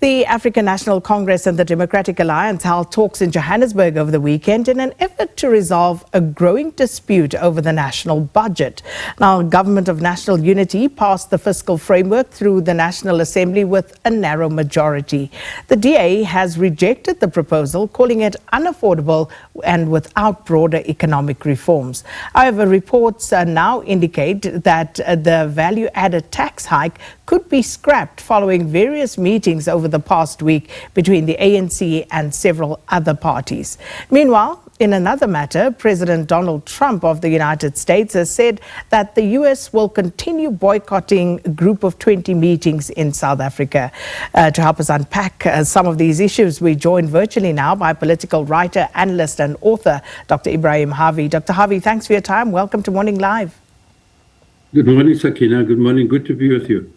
The African National Congress and the Democratic Alliance held talks in Johannesburg over the weekend in an effort to resolve a growing dispute over the national budget. Now, Government of National Unity passed the fiscal framework through the National Assembly with a narrow majority. The DA has rejected the proposal, calling it unaffordable and without broader economic reforms. However, reports now indicate that the value-added tax hike could be scrapped following various meetings over the past week between the ANC and several other parties. Meanwhile, in another matter, President Donald Trump of the United States has said that the U.S. will continue boycotting a group of 20 meetings in South Africa. To help us unpack some of these issues, we're joined virtually now by political writer, analyst and author, Dr. Ebrahim Harvey. Dr. Harvey, thanks for your time. Welcome to Morning Live. Good morning, Sakina. Good morning. Good to be with you.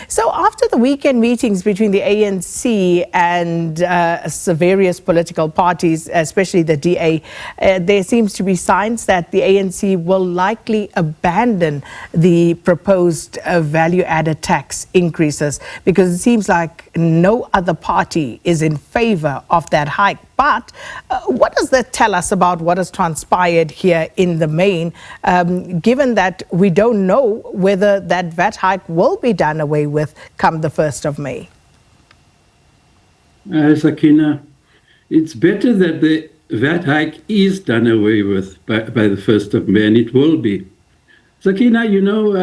So after the weekend meetings between the ANC and various political parties, especially the DA, there seems to be signs that the ANC will likely abandon the proposed value-added tax increases, because it seems like no other party is in favor of that hike. But what does that tell us about what has transpired here in the main, given that we don't know whether that VAT hike will be done away with come the 1st of May? Sakina, it's better that the VAT hike is done away with by the 1st of May, and it will be. Sakina, you know,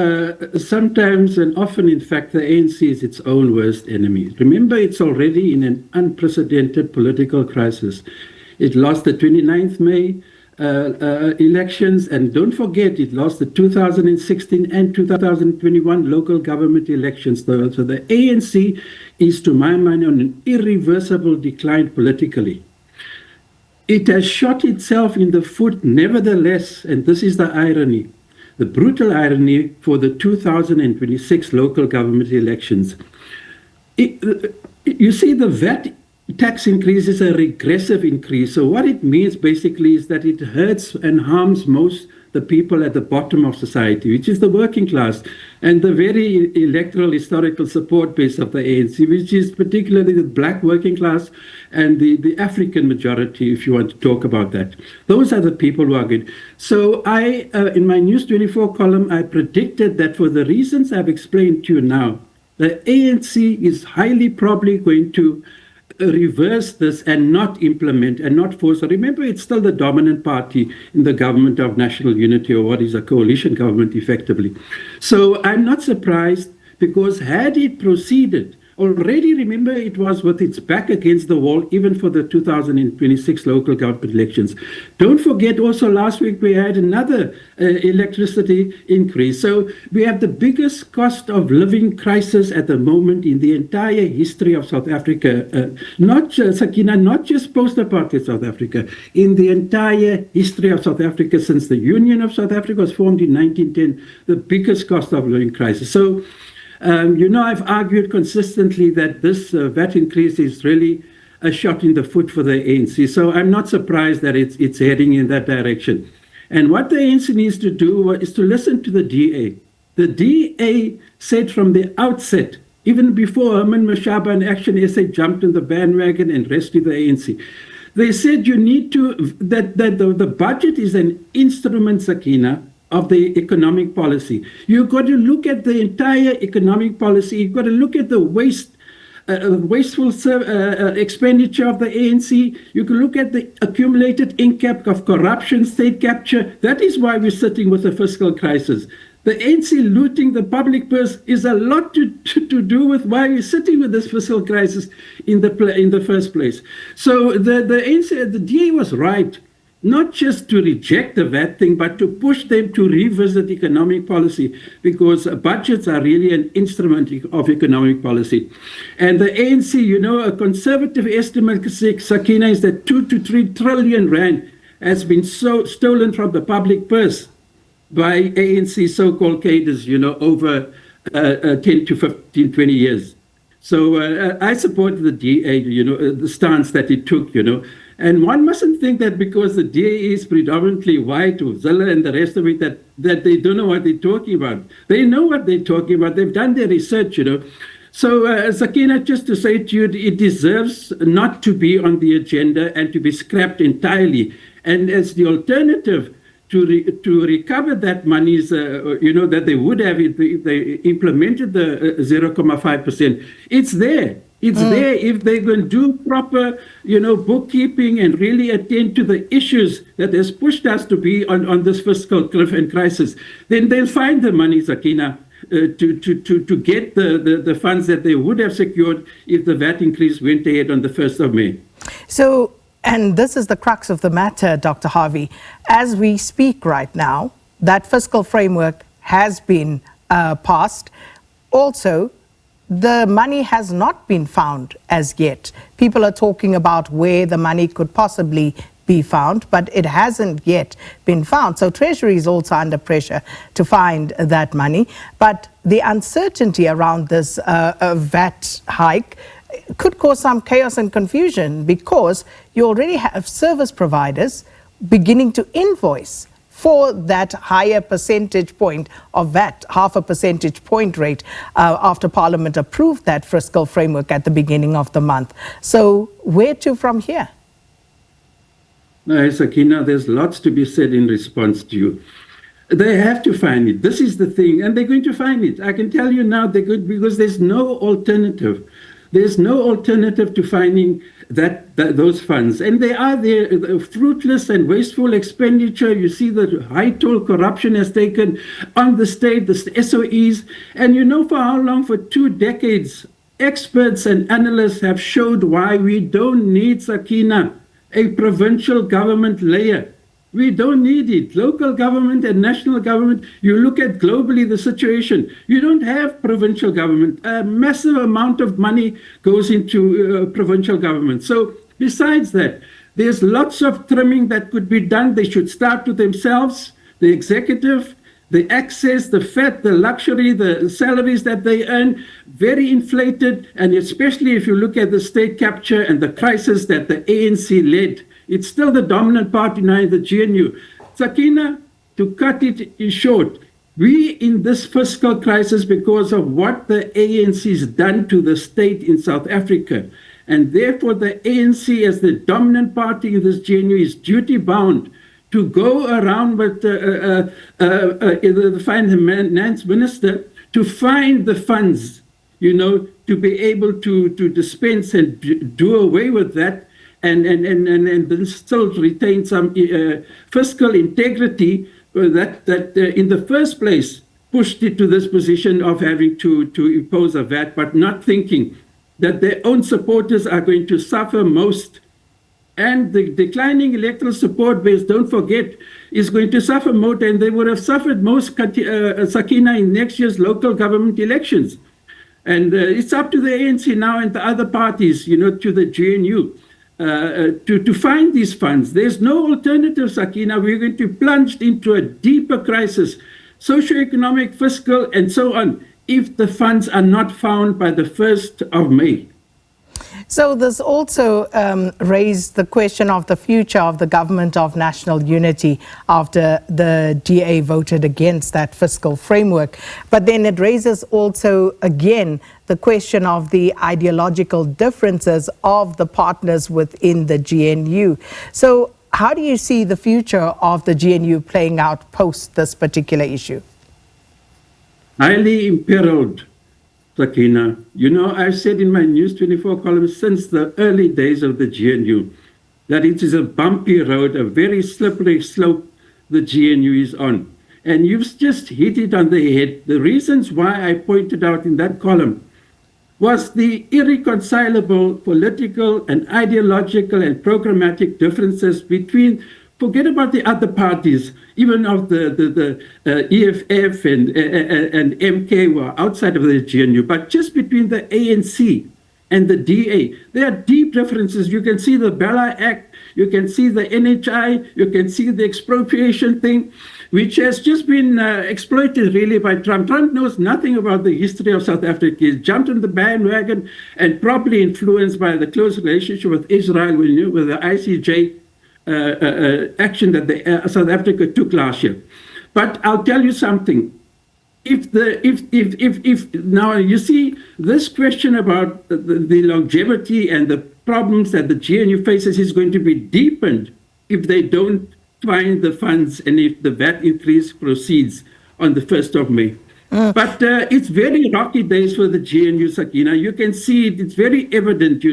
sometimes and often, in fact, the ANC is its own worst enemy. Remember, it's already in an unprecedented political crisis. It lost the 29th May elections, and don't forget, it lost the 2016 and 2021 local government elections. So the ANC is, to my mind, on an irreversible decline politically. It has shot itself in the foot, nevertheless, and this is the irony. The brutal irony for the 2026 local government elections. You see, the VAT tax increase is a regressive increase. So what it means basically is that it hurts and harms most the people at the bottom of society, which is the working class, and the very electoral historical support base of the ANC, which is particularly the black working class and the African majority, if you want to talk about that. Those are the people who are good. So I, in my News 24 column, I predicted that for the reasons I've explained to you now, the ANC is highly probably going to reverse this and not implement and not force. So remember, it's still the dominant party in the Government of National Unity, or what is a coalition government effectively. So I'm not surprised, because had it proceeded, already remember it was with its back against the wall even for the 2026 local government elections. Don't forget also last week we had another electricity increase. So we have the biggest cost of living crisis at the moment in the entire history of South Africa. Not just, Sakina, not just post-apartheid South Africa, in the entire history of South Africa since the Union of South Africa was formed in 1910, the biggest cost of living crisis. So you know, I've argued consistently that this VAT increase is really a shot in the foot for the ANC. So I'm not surprised that it's heading in that direction. And what the ANC needs to do is to listen to the DA. The DA said from the outset, even before Herman Mashaba and Action SA jumped on the bandwagon and rescued the ANC, they said you need to, that the budget is an instrument, Sakina, of the economic policy. You've got to look at the entire economic policy. You've got to look at the wasteful expenditure of the ANC. You can look at the accumulated impact of corruption, state capture. That is why we're sitting with a fiscal crisis. The ANC looting the public purse is a lot to do with why we're sitting with this fiscal crisis in the first place. So the ANC, the DA was right, not just to reject the VAT thing, but to push them to revisit economic policy, because budgets are really an instrument of economic policy. And the ANC, you know, a conservative estimate, Sakina, is that 2 to 3 trillion rand has been stolen from the public purse by ANC so-called cadres, you know, over 10 to 15, 20 years. So I support the DA, you know, the stance that it took, you know. And one mustn't think that because the DA is predominantly white, or Zilla and the rest of it, that they don't know what they're talking about. They know what they're talking about. They've done their research, you know. So, Sakina, just to say to you, it deserves not to be on the agenda and to be scrapped entirely. And as the alternative to recover that monies, that they would have if they implemented the 0.5%, it's there. It's there if they can do proper, bookkeeping and really attend to the issues that has pushed us to be on this fiscal cliff and crisis. Then they'll find the money, Sakina, to get the funds that they would have secured if the VAT increase went ahead on the 1st of May. So, and this is the crux of the matter, Dr. Harvey. As we speak right now, that fiscal framework has been passed. Also, the money has not been found as yet. People are talking about where the money could possibly be found, but it hasn't yet been found. So Treasury is also under pressure to find that money. But the uncertainty around this VAT hike could cause some chaos and confusion, because you already have service providers beginning to invoice for that higher percentage point of VAT, half a percentage point rate, after Parliament approved that fiscal framework at the beginning of the month. So where to from here? No, Sakina, there's lots to be said in response to you. They have to find it. This is the thing, and they're going to find it. I can tell you now they're good, because there's no alternative. There's no alternative to finding those funds. And they are there, fruitless and wasteful expenditure. You see the high toll corruption has taken on the state, the SOEs. And for how long? For 2 decades, experts and analysts have showed why we don't need, Sakina, a provincial government layer. We don't need it. Local government and national government, you look at globally the situation, you don't have provincial government. A massive amount of money goes into provincial government. So besides that, there's lots of trimming that could be done. They should start with themselves, the executive, the access, the fat, the luxury, the salaries that they earn, very inflated. And especially if you look at the state capture and the crisis that the ANC led, it's still the dominant party now in the GNU. Sakina, to cut it in short, we in this fiscal crisis because of what the ANC has done to the state in South Africa. And therefore the ANC as the dominant party in this GNU is duty bound to go around with the finance minister to find the funds, to be able to dispense and do away with that, and then still retain some fiscal integrity that in the first place pushed it to this position of having to impose a VAT, but not thinking that their own supporters are going to suffer most. And the declining electoral support base, don't forget, is going to suffer most, and they would have suffered most, Sakina, in next year's local government elections. And it's up to the ANC now and the other parties, to the GNU, to find these funds. There's no alternative, Sakina. We're going to plunge into a deeper crisis, socioeconomic, fiscal, and so on, if the funds are not found by the 1st of May. So this also raised the question of the future of the government of national unity after the DA voted against that fiscal framework. But then it raises also again the question of the ideological differences of the partners within the GNU. So how do you see the future of the GNU playing out post this particular issue? Highly imperiled, Sakina. I've said in my News 24 column since the early days of the GNU that it is a bumpy road, a very slippery slope the GNU is on. And you've just hit it on the head. The reasons why I pointed out in that column was the irreconcilable political and ideological and programmatic differences between, forget about the other parties, even of the EFF and MK who are outside of the GNU, but just between the ANC and the DA. There are deep differences. You can see the Bella Act, you can see the NHI, you can see the expropriation thing, which has just been exploited really by Trump. Trump knows nothing about the history of South Africa. He's jumped on the bandwagon and probably influenced by the close relationship with Israel with the ICJ action that South Africa took last year. But I'll tell you something. if now you see this question about the longevity and the problems that the GNU faces is going to be deepened if they don't find the funds and if the VAT increase proceeds on the 1st of May. But it's very rocky days for the GNU, Sakina. You can see it. It's very evident,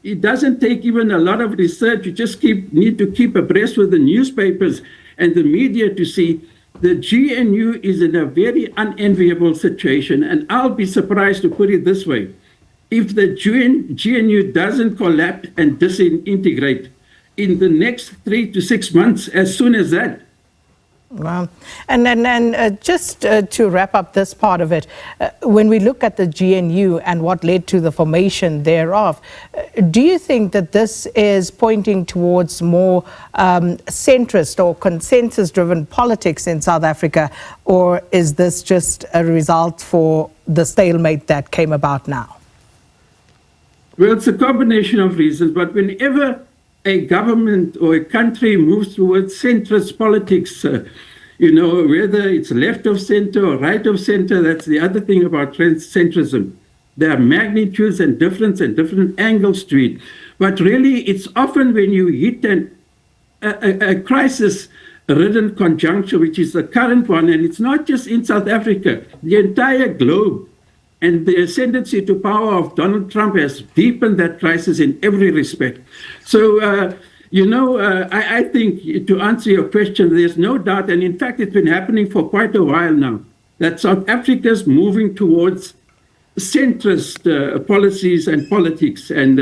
It doesn't take even a lot of research. You just need to keep abreast with the newspapers and the media to see the GNU is in a very unenviable situation. And I'll be surprised, to put it this way, if the GNU doesn't collapse and disintegrate in the next 3 to 6 months, as soon as that. Wow. And then just to wrap up this part of it, when we look at the GNU and what led to the formation thereof, do you think that this is pointing towards more centrist or consensus-driven politics in South Africa, or is this just a result for the stalemate that came about now? Well, it's a combination of reasons, but whenever a government or a country moves towards centrist politics, whether it's left of center or right of center, that's the other thing about centrism. There are magnitudes and different angles to it. But really, it's often when you hit a crisis-ridden conjuncture, which is the current one, and it's not just in South Africa, the entire globe. And the ascendancy to power of Donald Trump has deepened that crisis in every respect. So, I think, to answer your question, there's no doubt, and in fact, it's been happening for quite a while now, that South Africa's moving towards centrist policies and politics. And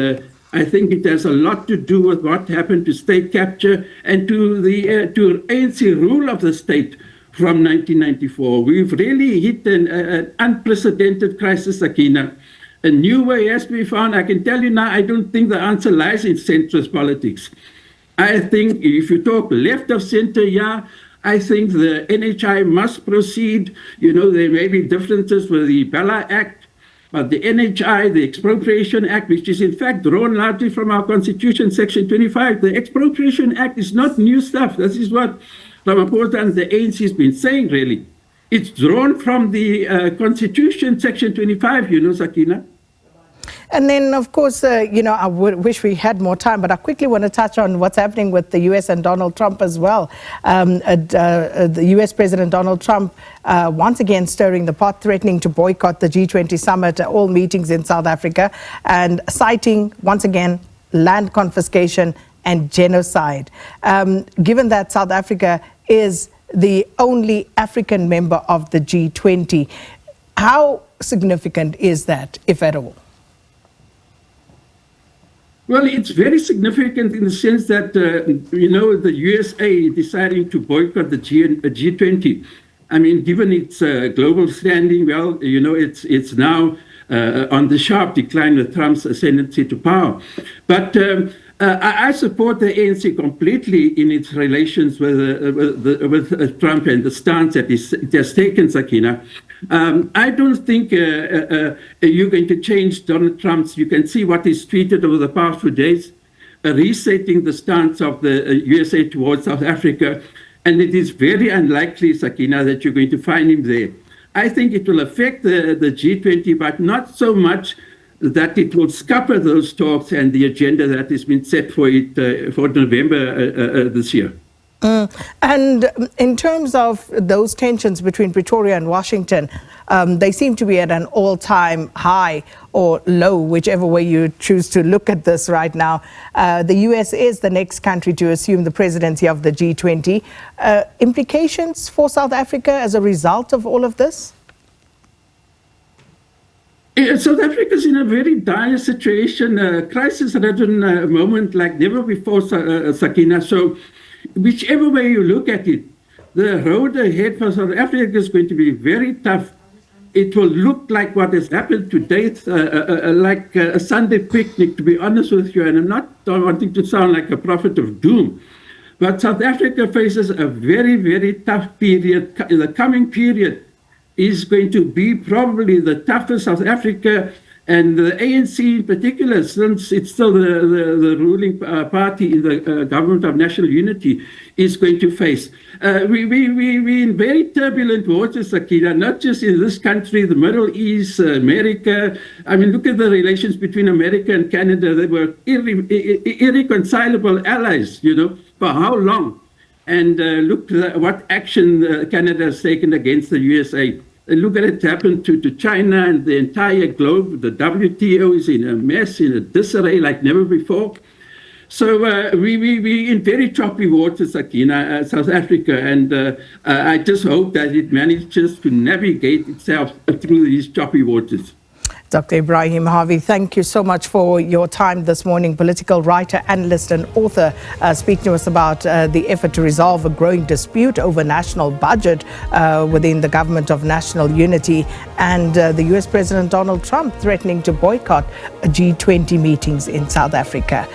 I think it has a lot to do with what happened to state capture and to the to ANC rule of the state from 1994. We've really hit an unprecedented crisis, Sakina. A new way has to be found. I can tell you now, I don't think the answer lies in centrist politics. I think if you talk left of center, I think the NHI must proceed. There may be differences with the Bella Act, but the NHI, the Expropriation Act, which is in fact drawn largely from our Constitution, Section 25, the Expropriation Act is not new stuff. This is what Ramaphosa and the ANC has been saying, really. It's drawn from the Constitution, Section 25, Sakina. And then, of course, I wish we had more time, but I quickly want to touch on what's happening with the U.S. and Donald Trump as well. The U.S. President Donald Trump once again stirring the pot, threatening to boycott the G20 summit, all meetings in South Africa, and citing, once again, land confiscation and genocide. Given that South Africa is the only African member of the G20, how significant is that, if at all? Well, it's very significant in the sense that, the USA deciding to boycott the G20. I mean, given its global standing, well, it's now on the sharp decline with Trump's ascendancy to power. But I support the ANC completely in its relations with Trump and the stance that it has taken, Sakina. I don't think you're going to change Donald Trump's. You can see what he's tweeted over the past few days, resetting the stance of the USA towards South Africa. And it is very unlikely, Sakina, that you're going to find him there. I think it will affect the G20, but not so much that it will scupper those talks and the agenda that has been set for it for November this year. And in terms of those tensions between Pretoria and Washington, they seem to be at an all-time high or low, whichever way you choose to look at this right now. The US is the next country to assume the presidency of the G20. Implications for South Africa as a result of all of this? South Africa is in a very dire situation, crisis-ridden moment like never before, Sakina. So whichever way you look at it, the road ahead for South Africa is going to be very tough. It will look like what has happened to date, like a Sunday picnic, to be honest with you. And I'm not wanting to sound like a prophet of doom. But South Africa faces a very, very tough period. The coming period is going to be probably the toughest South Africa And the ANC in particular, since it's still the ruling party in the government of national unity, is going to face. We're in very turbulent waters, Sakina, not just in this country, the Middle East, America. I mean, look at the relations between America and Canada. They were irreconcilable allies, for how long? And look at what action Canada has taken against the USA. Look at it happen to China and the entire globe. The WTO is in a mess, in a disarray like never before. So we in very choppy waters, Sakina, South Africa, and I just hope that it manages to navigate itself through these choppy waters. Dr. Ebrahim Harvey, thank you so much for your time this morning. Political writer, analyst and author, speaking to us about the effort to resolve a growing dispute over national budget within the government of national unity, and the US President Donald Trump threatening to boycott G20 meetings in South Africa.